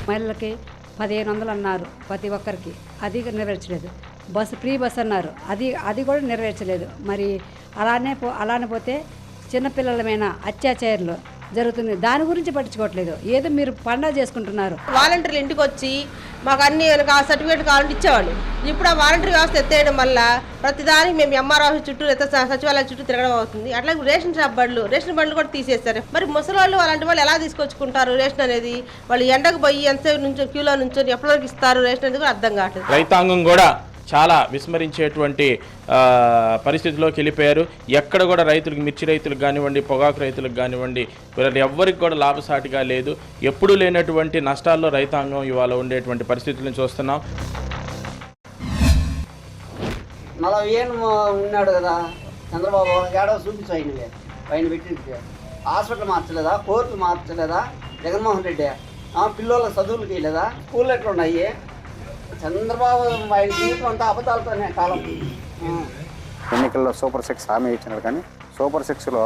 మహిళలకి 1500 అన్నారు ప్రతి ఒక్కరికి, అది నెరవేర్చలేదు. ఫ్రీ బస్ అన్నారు, అది కూడా నెరవేర్చలేదు. మరి అలానే పోతే చిన్నపిల్లలమైన అత్యాచారాలు జరుగుతుంది, దాని గురించి పట్టించుకోవట్లేదు. ఏదో మీరు పండగ చేసుకుంటున్నారు. వాలంటీర్లు ఇంటికి వచ్చి మాకు అన్ని సర్టిఫికేట్ కావాలంటే ఇచ్చేవాళ్ళు. ఇప్పుడు ఆ వాలంటీర్ వ్యవస్థ ఎత్తేయడం వల్ల ప్రతిదానికి మేము ఎంఆర్ ఆఫీస్ చుట్టూ సచివాలయం చుట్టూ తిరగడం అవుతుంది. అట్లాగే రేషన్ బండ్లు కూడా తీసేస్తారు. మరి ముసలి వాళ్ళు అలాంటి వాళ్ళు ఎలా తీసుకొచ్చుకుంటారు రేషన్ అనేది? వాళ్ళు ఎండకు పోయి ఎంతసేపు నుంచి క్యూలో నుంచి ఎప్పటివరకు ఇస్తారు రేషన్ అనేది కూడా అర్థం కావట్లేదు. రైతాంగం కూడా చాలా విస్మరించేటువంటి పరిస్థితిలోకి వెళ్ళిపోయారు. ఎక్కడ కూడా రైతులకు, మిర్చి రైతులకు కానివ్వండి, పొగాకు రైతులకు కానివ్వండి, ఎవ్వరికి కూడా లాభసాటిగా లేదు. ఎప్పుడూ లేనటువంటి నష్టాల్లో రైతాంగం ఇవాళ ఉండేటువంటి పరిస్థితులను చూస్తున్నాం. 40 ఏళ్ళు ఉన్నాడు కదా చంద్రబాబు, ఏడాది చూపించు ఆయన పెట్టి హాస్పిటల్ మార్చలేదా, కోర్టులు మార్చలేదా జగన్మోహన్ రెడ్డి? పిల్లల చదువులకి వెళ్ళేదా? స్కూళ్ళు ఎట్లా ఉన్నాయి? చంద్రబాబు ఆయన జీవితం అంతా అబద్ధాలతోనే కాలం. ఎన్నికల్లో సూపర్ 6 హామీ ఇచ్చినాడు, కానీ సూపర్ 6లో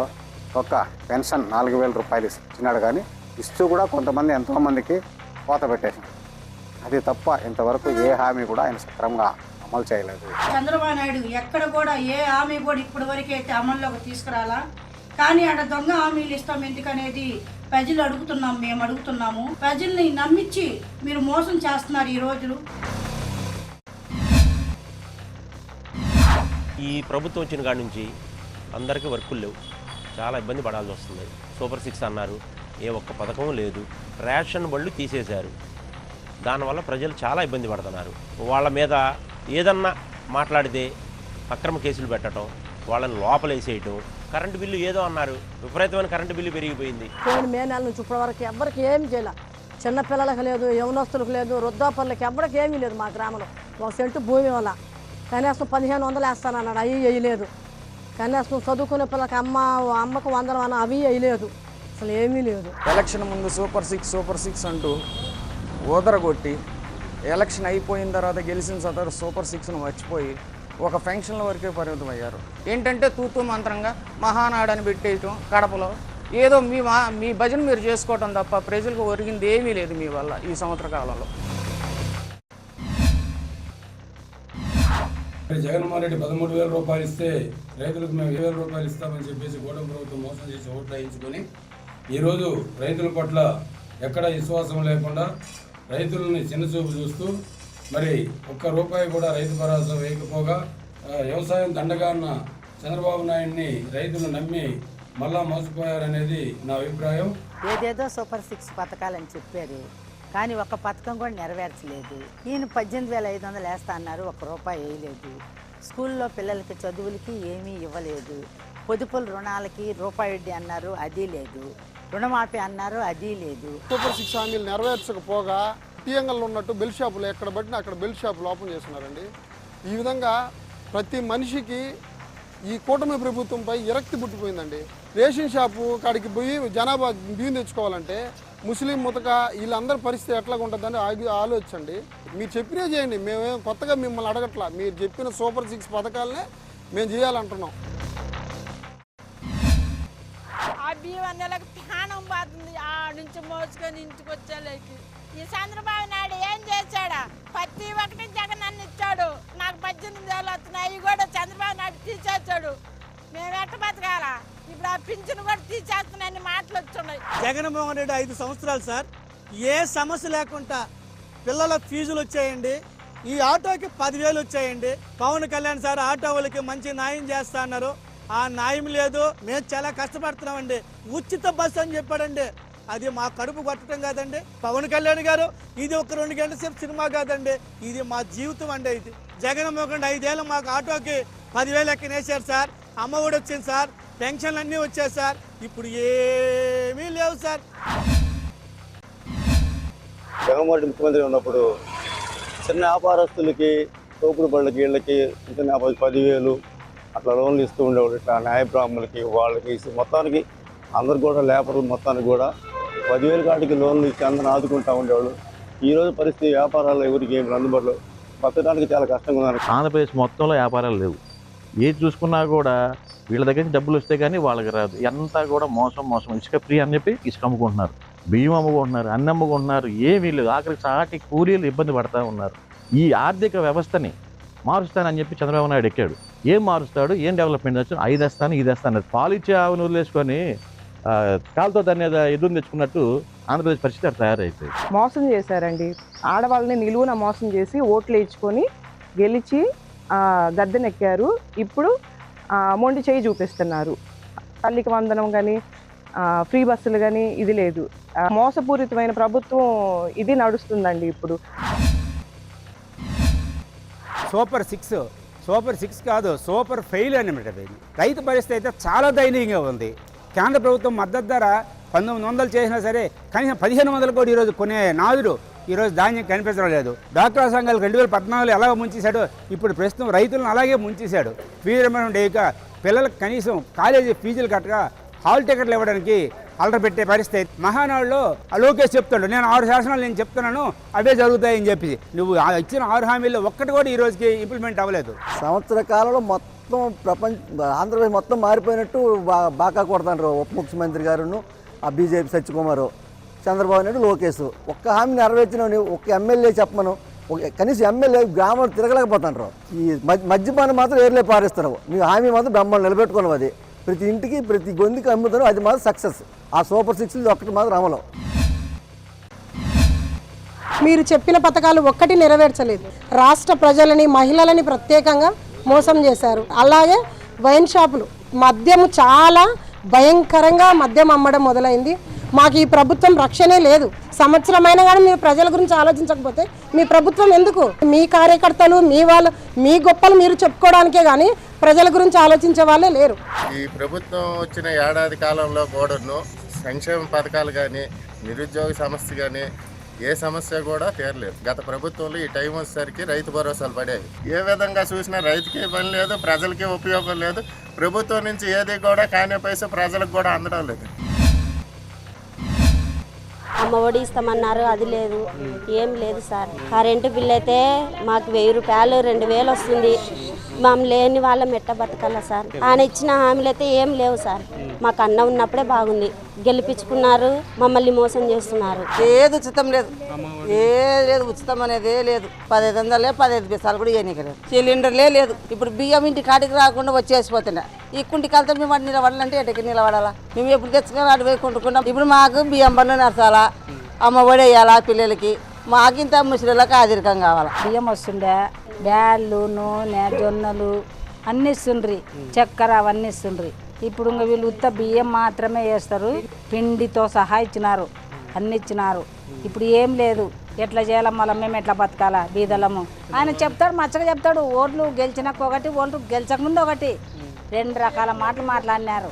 ఒక్క పెన్షన్ 4000 రూపాయలు ఇచ్చినాడు, కానీ ఇస్తూ కూడా కొంతమంది ఎంతోమందికి కోత పెట్టేసినాడు. అది తప్ప ఇంతవరకు ఏ హామీ కూడా ఆయన సక్రమంగా అమలు చేయలేదు. చంద్రబాబు నాయుడు ఎక్కడ కూడా ఏ హామీ కూడా ఇప్పటి వరకు అయితే అమల్లోకి తీసుకురాలా. కానీ అక్కడ దొంగ హామీలు ఇస్తాం ఎందుకనేది ప్రజలు అడుగుతున్నాము, మేము అడుగుతున్నాము. ప్రజల్ని నమ్మించి మీరు మోసం చేస్తున్నారు ఈ రోజులు. ఈ ప్రభుత్వం వచ్చిన కాడి నుంచి అందరికీ వర్కులు లేవు, చాలా ఇబ్బంది పడాల్సి వస్తుంది. సూపర్ 6 అన్నారు, ఏ ఒక్క పథకం లేదు. రేషన్ బళ్ళు తీసేశారు, దానివల్ల ప్రజలు చాలా ఇబ్బంది పడుతున్నారు. వాళ్ళ మీద ఏదన్నా మాట్లాడితే అక్రమ కేసులు పెట్టడం, వాళ్ళని లోపలేసేయటం. కరెంటు బిల్లు ఏదో అన్నారు, విపరీతమైన కరెంటు బిల్లు పెరిగిపోయింది. మే నెల నుంచి ఇప్పటి వరకు ఎవరికి ఏమి చేయాలి. చిన్నపిల్లలకు లేదు, యవనస్తులకు లేదు, వృద్ధాపరులకు ఎవరికి ఏమీ లేదు. మా గ్రామంలో 1 సెంటు భూమి వల్ల కనీసం 1500 వేస్తానన్నాడు, అవి వేయలేదు. కనీసం చదువుకునే పిల్లలకి అమ్మకు 100 అన్న అవి వేయలేదు. అసలు ఏమీ లేదు. ఎలక్షన్ ముందు సూపర్ 6 అంటూ ఊదరగొట్టి ఎలక్షన్ అయిపోయిన తర్వాత గెలిచిన తర్వాత సూపర్ 6ను మర్చిపోయి ఒక ఫంక్షన్ల వరకే పరిమితం అయ్యారు. ఏంటంటే తూతూ మంత్రంగా మహానాడని పెట్టేయటం, కడపలో ఏదో మీ భజన మీరు చేసుకోవటం తప్ప ప్రజలకు ఒరిగింది ఏమీ లేదు మీ వల్ల ఈ సంవత్సర కాలంలో. జగన్మోహన్ రెడ్డి 13,000 రూపాయలు ఇస్తే రైతులకు మేము 7,000 రూపాయలు ఇస్తామని చెప్పేసి కూటమి ప్రభుత్వం మోసం చేసి ఓట్లు వేయించుకొని ఈరోజు రైతుల పట్ల ఎక్కడ విశ్వాసం లేకుండా రైతులని చిన్నచూపు చూస్తూ మరి ₹1 కూడా రైతు భరోసా వేయకపోగా వ్యవసాయం దండగా ఉన్న చంద్రబాబు నాయుడిని రైతులు నమ్మి మళ్ళా మోసపోయారనేది నా అభిప్రాయం. ఏదేదో సూపర్ 6 పథకాలని చెప్పారు, కానీ ఒక్క పథకం కూడా నెరవేర్చలేదు. ఈయన 18,500 వేస్తా అన్నారు, ₹1 వేయలేదు. స్కూల్లో పిల్లలకి చదువులకి ఏమీ ఇవ్వలేదు. పొదుపుల రుణాలకి ₹1 అన్నారు, అది లేదు. రుణమాఫీ అన్నారు, అది లేదు. సూపర్ 6 హామీలు నెరవేర్చకపోగా టీఎంగల్లో ఉన్నట్టు బెల్ షాపులు ఎక్కడ పట్టినా అక్కడ బెల్ షాపులు ఓపెన్ చేస్తున్నారండి. ఈ విధంగా ప్రతి మనిషికి ఈ కూటమి ప్రభుత్వంపై విరక్తి పుట్టిపోయిందండి. రేషన్ షాపు కాడికి పోయి జనాభా బియ్యం తెచ్చుకోవాలంటే ముస్లిం ముతక వీళ్ళందరి పరిస్థితి ఎట్లా ఉంటుందని ఆలోచించండి. మీరు చెప్పినే చేయండి, మేమేం కొత్తగా మిమ్మల్ని అడగట్లా. మీరు చెప్పిన సూపర్ 6 పథకాలనే మేము చేయాలంటున్నాం. ఆ బియ్యం నెలకు ప్రాణం పోతుంది, ఆ నుంచి మోసుకొని ఇంటికి వచ్చేలేకి. ఈ చంద్రబాబు నాయుడు ఏం చేశాడా? ప్రతి ఒక్కటి జగన్ అన్న ఇచ్చాడు. నాకు 18,000 వస్తున్నాయి, అవి కూడా చంద్రబాబు నాయుడు తీసేస్తాడు. మేము ఎట్ట బతకాలా? ఇప్పుడు ఆ పింఛను కూడా తీసేస్తున్నాయని మాటలు వచ్చున్నాయి. జగన్మోహన్ రెడ్డి 5 సంవత్సరాలు సార్, ఏ సమస్య లేకుండా పిల్లల ఫీజులు వచ్చాయండి. ఈ ఆటోకి 10,000 వచ్చాయండి. పవన్ కళ్యాణ్ సార్ ఆటో వాళ్ళకి మంచి న్యాయం చేస్తా అన్నారు, ఆ న్యాయం లేదు. మేము చాలా కష్టపడుతున్నామండి. ఉచిత బస్సు అని చెప్పాడండి, అది మా కడుపు కొట్టడం కాదండి. పవన్ కళ్యాణ్ గారు ఇది ఒక 2 గంటల సేపు సినిమా కాదండి, ఇది మా జీవితం అండి. ఇది జగన్మోహన్ 5 ఏళ్ళు మాకు ఆటోకి 10,000 ఎక్కనేసారు సార్. అమ్మఒడి వచ్చింది సార్, పెన్షన్లు అన్నీ వచ్చాయి సార్. ఇప్పుడు ఏమీ లేవు సార్. జగన్మోహన్ రెడ్డి ముఖ్యమంత్రి ఉన్నప్పుడు చిన్న వ్యాపారస్తులకి, తోపుడు బళ్ళకి, వీళ్ళకి చిన్న 10,000 అట్లా లోన్లు ఇస్తూ ఉండేవాడు. ఇట్లా న్యాయ బ్రాహ్మణులకి వాళ్ళకి మొత్తానికి అందరికి కూడా లేబర్ మొత్తానికి కూడా 10,000 కాటికి లోన్లు ఇచ్చి అందరిని ఆదుకుంటూ ఉండేవాళ్ళు. ఈరోజు పరిస్థితి వ్యాపారాలు ఎవరికి ఏమి అందుబాటులో బతకడానికి చాలా కష్టంగా ఉన్నారు. ఆంధ్రప్రదేశ్ మొత్తంలో వ్యాపారాలు లేవు. ఏది చూసుకున్నా కూడా వీళ్ళ దగ్గర నుంచి డబ్బులు వస్తే కానీ వాళ్ళకి రాదు. అంతా కూడా మోసం. ఇసుక ఫ్రీ అని చెప్పి ఇసుక అమ్ముకుంటున్నారు. బియ్యం అమ్ముకుంటున్నారు, అన్ని అమ్ముకుంటున్నారు, ఏమీ లేదు. ఆఖరికి సాటి కూలీలు ఇబ్బంది పడతా ఉన్నారు. ఈ ఆర్థిక వ్యవస్థని మారుస్తానని చెప్పి చంద్రబాబు నాయుడు ఎక్కాడు. ఏం మారుస్తాడు, ఏం డెవలప్మెంట్ వచ్చి 5 వేస్తాను 5 వేస్తాను పాలిచ్చే ఆవును వదిలేసుకొని కాలుతో దాన్ని ఎదురు తెచ్చుకున్నట్టు ఆంధ్రప్రదేశ్ పరిస్థితి అట్లా తయారైపోయింది. మోసం చేశారండి. ఆడవాళ్ళని నిలువున మోసం చేసి ఓట్లు వేయించుకొని గెలిచి గద్దెనెక్కారు. ఇప్పుడు మొండి చేయి చూపిస్తున్నారు. తల్లికి వందనం కానీ ఫ్రీ బస్సులు కానీ ఇది లేదు. మోసపూరితమైన ప్రభుత్వం ఇది నడుస్తుందండి ఇప్పుడు. సూపర్ 6 కాదు, సూపర్ ఫెయిల్ అనమాట. రైతు పరిస్థితి అయితే చాలా దయనీయంగా ఉంది. కేంద్ర ప్రభుత్వం మద్దతు ధర 1900 చేసినా సరే కనీసం 1500 కూడా ఈరోజు కొనే నాదుడు ఈరోజు ధాన్యం కనిపించడం లేదు. డాక్టర్ సంఘాలు 2014 ఎలా ముంచేశాడో ఇప్పుడు ప్రస్తుతం రైతులను అలాగే ముంచేశాడు. ఫీజు రియంబర్స్మెంట్ వేయక పిల్లలకు కనీసం కాలేజీ ఫీజులు కట్టక హాల్ టికెట్లు ఇవ్వడానికి అల్లరి పెట్టే పరిస్థితి. మహానాడులో లోకేష్ చెప్తాడు, నేను 6 శాసనాలు నేను చెప్తున్నాను అవే జరుగుతాయని చెప్పి. నువ్వు ఇచ్చిన 6 హామీల్లో ఒక్కటి కూడా ఈ రోజుకి ఇంప్లిమెంట్ అవ్వలేదు. సంవత్సర కాలంలో మొత్తం ఆంధ్రప్రదేశ్ మొత్తం మారిపోయినట్టు బాగా కొడతారు ఉప ముఖ్యమంత్రి గారును, ఆ బీజేపీ సత్యకుమారు, చంద్రబాబు నాయుడు, లోకేష్. ఒక్క హామీ నెరవేర్చిన ఒక్క ఎమ్మెల్యే చెప్పమను, కనీసం ఎమ్మెల్యే గ్రామంలో తిరగలేకపోతున్నారు. ఈ మద్యపానం మాత్రం ఏర్లే పారేస్తున్నావు. నీ హామీ మాత్రం బ్రహ్మాండం నిలబెట్టుకున్నావు. అది ప్రతి ఇంటికి ప్రతి గొంతుకి అమ్ముతారు. అది మాత్రం సక్సెస్. ఆ సూపర్ 6 ఒక్కటి మాత్రం అమలు. మీరు చెప్పిన పథకాలు ఒక్కటి నెరవేర్చలేదు. రాష్ట్ర ప్రజలని, మహిళలని ప్రత్యేకంగా మోసం చేశారు. అలాగే వైన్ షాపులు, మద్యము చాలా భయంకరంగా మద్యం అమ్మడం మొదలైంది. మాకు ఈ ప్రభుత్వం రక్షణే లేదు. సంవత్సరమైనా కానీ మీరు ప్రజల గురించి ఆలోచించకపోతే మీ ప్రభుత్వం ఎందుకు? మీ కార్యకర్తలు, మీ వాళ్ళు, మీ గొప్పలు మీరు చెప్పుకోవడానికే కానీ ప్రజల గురించి ఆలోచించే వాళ్ళే లేరు. ఈ ప్రభుత్వం వచ్చిన ఏడాది కాలంలో కూడాను సంక్షేమ పథకాలు కానీ, నిరుద్యోగ సమస్య కానీ ఏ సమస్య కూడా తీరలేదు. గత ప్రభుత్వంలో ఈ టైం వచ్చేసరికి రైతు భరోసాలు పడేవి. ఏ విధంగా చూసినా రైతుకి పని లేదు, ప్రజలకి ఉపయోగం లేదు. ప్రభుత్వం నుంచి ఏది కూడా కానే పైసా ప్రజలకు కూడా అందడం లేదు. అమ్మ ఒడి ఇస్తామన్నారు, అది లేదు, ఏం లేదు సార్. కరెంటు బిల్లు అయితే మాకు 1000 రూపాయలు 2000 వస్తుంది. మేము లేని వాళ్ళం ఎట్ట బతకాలా సార్? ఆయన ఇచ్చిన హామీలు అయితే ఏం లేవు సార్. మాకు అన్న ఉన్నప్పుడే బాగుంది. గెలిపించుకున్నారు, మమ్మల్ని మోసం చేస్తున్నారు. ఏది ఉచితం లేదు, లేదు ఉచితం అనేదే లేదు. 1500 15 పైసలు కూడా ఇవ్వనీకలేదు. సిలిండర్లే లేదు. ఇప్పుడు బియ్యం ఇంటి కాటికి రాకుండా వచ్చేసిపోతున్నా. ఈ కుంటికి వెళ్తే మేము అటు నిలబడాలంటే ఎటుకి నిలబడాలా? మేము ఎప్పుడు తెచ్చుకొని అటు పోయి కొనుక్కున్నాం. ఇప్పుడు మాకు బియ్యం బండ్లు నడచాలా, అమ్మ ఒడి వేయాలా పిల్లలకి. మాకింత ముసలిళ్ళకి ఆధిరికం కావాలా. బియ్యం వస్తుండే, బ్యాళ్ళు, నూనె, జొన్నలు అన్నీ ఇస్తుండ్రి, చక్కెర అవన్నీ ఇస్తుండ్రి. ఇప్పుడు ఇంకా వీళ్ళు ఉత్త బియ్యం మాత్రమే వేస్తారు. పిండితో సహా ఇచ్చినారు, అన్ని ఇచ్చినారు. ఇప్పుడు ఏం లేదు. ఎట్లా చేయాలా, మళ్ళీ మేము ఎట్లా బతకాలా బీదలము? ఆయన చెప్తాడు, మచ్చగా చెప్తాడు. ఓట్లు గెలిచినాక ఒకటి, ఓట్లు గెలిచకముందు ఒకటి, 2 రకాల మాటలు మాట్లాడినారు.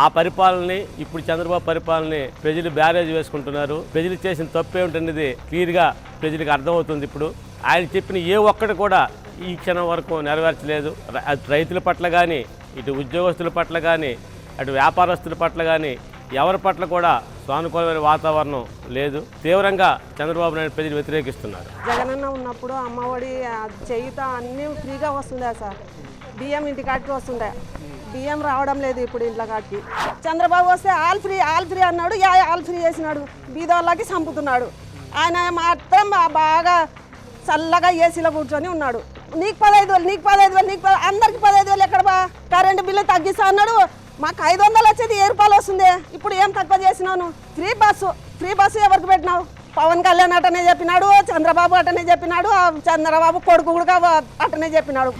ఆ పరిపాలనని ఇప్పుడు చంద్రబాబు పరిపాలనని ప్రజలు బ్యారేజ్ వేసుకుంటున్నారు. ప్రజలు చేసిన తప్పే ఉంటుంది క్లియర్గా ప్రజలకు అర్థమవుతుంది. ఇప్పుడు ఆయన చెప్పిన ఏ ఒక్కటి కూడా ఈ క్షణం వరకు నెరవేర్చలేదు. రైతుల పట్ల కానీ, ఇటు ఉద్యోగస్తుల పట్ల కానీ, అటు వ్యాపారస్తుల పట్ల కానీ ఎవరి పట్ల కూడా సానుకూలమైన వాతావరణం లేదు. తీవ్రంగా చంద్రబాబు నాయుడు ప్రజలు వ్యతిరేకిస్తున్నారు. జగనన్న ఉన్నప్పుడు అమ్మఒడి చేయుత అన్నీ ఫ్రీగా వస్తుందా సార్? బియ్యం ఇంటి కాటికి వస్తుండే, బియ్యం రావడం లేదు ఇప్పుడు ఇంట్లో కాటికి. చంద్రబాబు వస్తే ఆల్ ఫ్రీ అన్నాడు. ఆల్ ఫ్రీ చేసినాడు, బీదోళ్ళకి చంపుతున్నాడు. ఆయన మాత్రం బాగా చల్లగా ఏసీలో కూర్చొని ఉన్నాడు. నీకు 15,000, నీకు 15,000, నీకు అందరికి 15,000 ఎక్కడ బా? కరెంటు బిల్లు తగ్గిస్తా అన్నాడు. మాకు 500 వచ్చేది 1000 రూపాయలు వస్తుంది. ఇప్పుడు ఏం తక్కువ చేసినావు? ఫ్రీ బస్సు ఎవరికి పెట్టినావు? పవన్ కళ్యాణ్ అటనే చెప్పినాడు, చంద్రబాబు అటనే చెప్పినాడు, చంద్రబాబు కొడుకు కూడా అటనే చెప్పినాడు.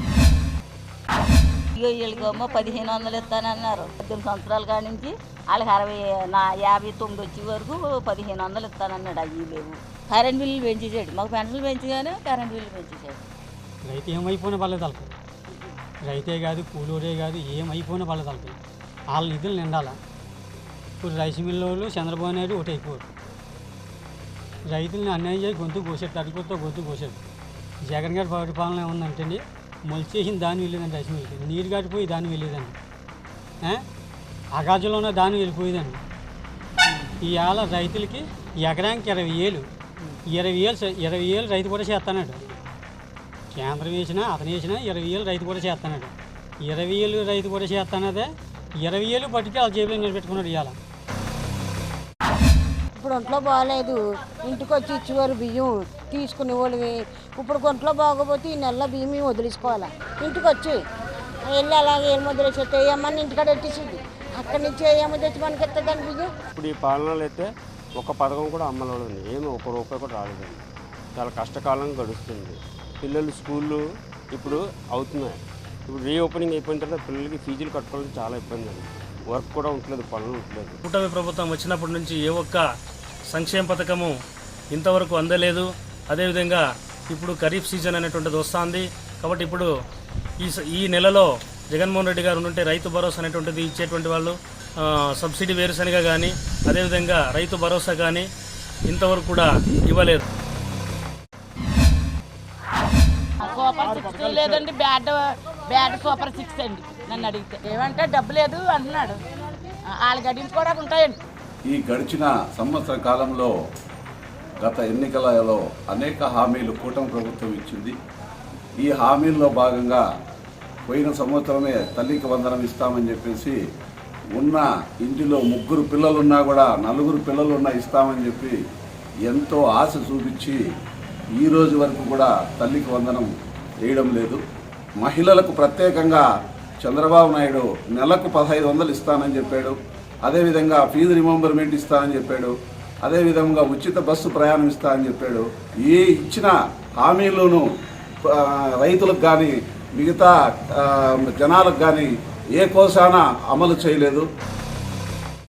వీళ్ళకేమో 1500 ఇస్తానన్నారు. 18 సంవత్సరాల కాడి నుంచి వాళ్ళకి 59 వచ్చే వరకు 1500 ఇస్తానన్నాడు. అవి లేవు. కరెంట్ బిల్లు పెంచేసాడు. మాకు పెన్షన్లు పెంచగానే కరెంట్ బిల్లు పెంచేసాడు. రైతు ఏమైపోయినా వాళ్ళే తలపై, రైతే కాదు కూలూరే కాదు, ఏమైపోయినా వాళ్ళే తలపై. వాళ్ళ నిధులు నిండాలా. ఇప్పుడు రైస్ మిల్ వాళ్ళు చంద్రబాబు నాయుడు ఒకటి అయిపోయారు. రైతుల్ని అన్యాయం చేసి గొంతు కోసాడు, తడికొత్త గొంతు కోసాడు. జగన్ గారి పరిపాలన ఏముందంటే మొలిచేసిన దాన్ని వెళ్ళేదండి, రైస్ మిల్కి నీరు కట్టిపోయి దాన్ని వెళ్ళేదండి, అగాజులోనే దాన్ని వెళ్ళిపోయేదండి. ఇవాళ రైతులకి ఎకరానికి 20,000 రైతు కూడా చేస్తున్నాడు. కేంద్రం వేసినా అతను వేసినా 20,000 రైతు కూడా చేస్తున్నాడు. 20,000 రైతు కూడా చేస్తున్నదే 20,000 పట్టుకి వాళ్ళ జేబులో నిలబెట్టుకున్నాడు. ఇవాళ ఒంట్లో బాగాలేదు ఇంటికి వచ్చి ఇచ్చేవారు బియ్యం తీసుకునే వాళ్ళవి. ఇప్పుడు ఒంట్లో బాగోపోతే ఈ నెలలో బియ్యం మేము వదిలేసుకోవాలి. ఇంటికి వచ్చి వెళ్ళి అలాగే ఏం వదిలేసేస్తే ఏమన్నా ఇంటికాడ పెట్టేసింది, అక్కడి నుంచి ఏమో తెచ్చి మనకి ఎత్తదండి బియ్యం. ఇప్పుడు ఈ పాలనలో అయితే ఒక పథకం కూడా అమలవదండి, ఏమి ఒక రూపాయి కూడా రాలేదండి. చాలా కష్టకాలం గడుస్తుంది. పిల్లలు స్కూళ్ళు ఇప్పుడు అవుతున్నాయి. ఇప్పుడు రీఓపెనింగ్ అయిపోయిన తర్వాత పిల్లలకి ఫీజులు కట్టుకోవడం చాలా ఇబ్బంది అండి. వర్క్ కూడా ఉండలేదు, పనులు ఉండలేదు. కూటమి ప్రభుత్వం వచ్చినప్పటి నుంచి ఏ ఒక్క సంక్షేమ పథకము ఇంతవరకు అందలేదు. అదేవిధంగా ఇప్పుడు ఖరీఫ్ సీజన్ అనేటువంటిది వస్తుంది కాబట్టి ఇప్పుడు ఈ నెలలో జగన్మోహన్ రెడ్డి గారు ఉంటే రైతు భరోసా అనేటువంటిది ఇచ్చేటువంటి వాళ్ళు సబ్సిడీ వేరుశనగ కానీ అదేవిధంగా రైతు భరోసా కానీ ఇంతవరకు కూడా ఇవ్వలేదు. సూపర్ 6 లేదండి, బ్యాడ్ సూపర్ 6 అండి. నన్ను అడిగితే ఏమంటే డబ్బు లేదు అంటున్నాడు. వాళ్ళు గడించుకోవడానికి ఉంటాయండి. ఈ గడిచిన సంవత్సర కాలంలో గత ఎన్నికలలో అనేక హామీలు కూటమి ప్రభుత్వం ఇచ్చింది. ఈ హామీల్లో భాగంగా పోయిన సంవత్సరమే తల్లికి వందనం ఇస్తామని చెప్పేసి ఉన్న ఇంటిలో 3 పిల్లలున్నా కూడా 4 పిల్లలున్నా ఇస్తామని చెప్పి ఎంతో ఆశ చూపించి ఈ రోజు వరకు కూడా తల్లికి వందనం వేయడం లేదు. మహిళలకు ప్రత్యేకంగా చంద్రబాబు నాయుడు నెలకు 1500 ఇస్తానని చెప్పాడు. అదేవిధంగా ఫీజు రిమెంబర్మెంట్ ఇస్తానని చెప్పాడు. అదేవిధంగా ఉచిత బస్సు ప్రయాణం ఇస్తానని చెప్పాడు. ఏ ఇచ్చిన హామీలను రైతులకు కానీ మిగతా జనాలకు కానీ ఏ కోసాన అమలు చేయలేదు.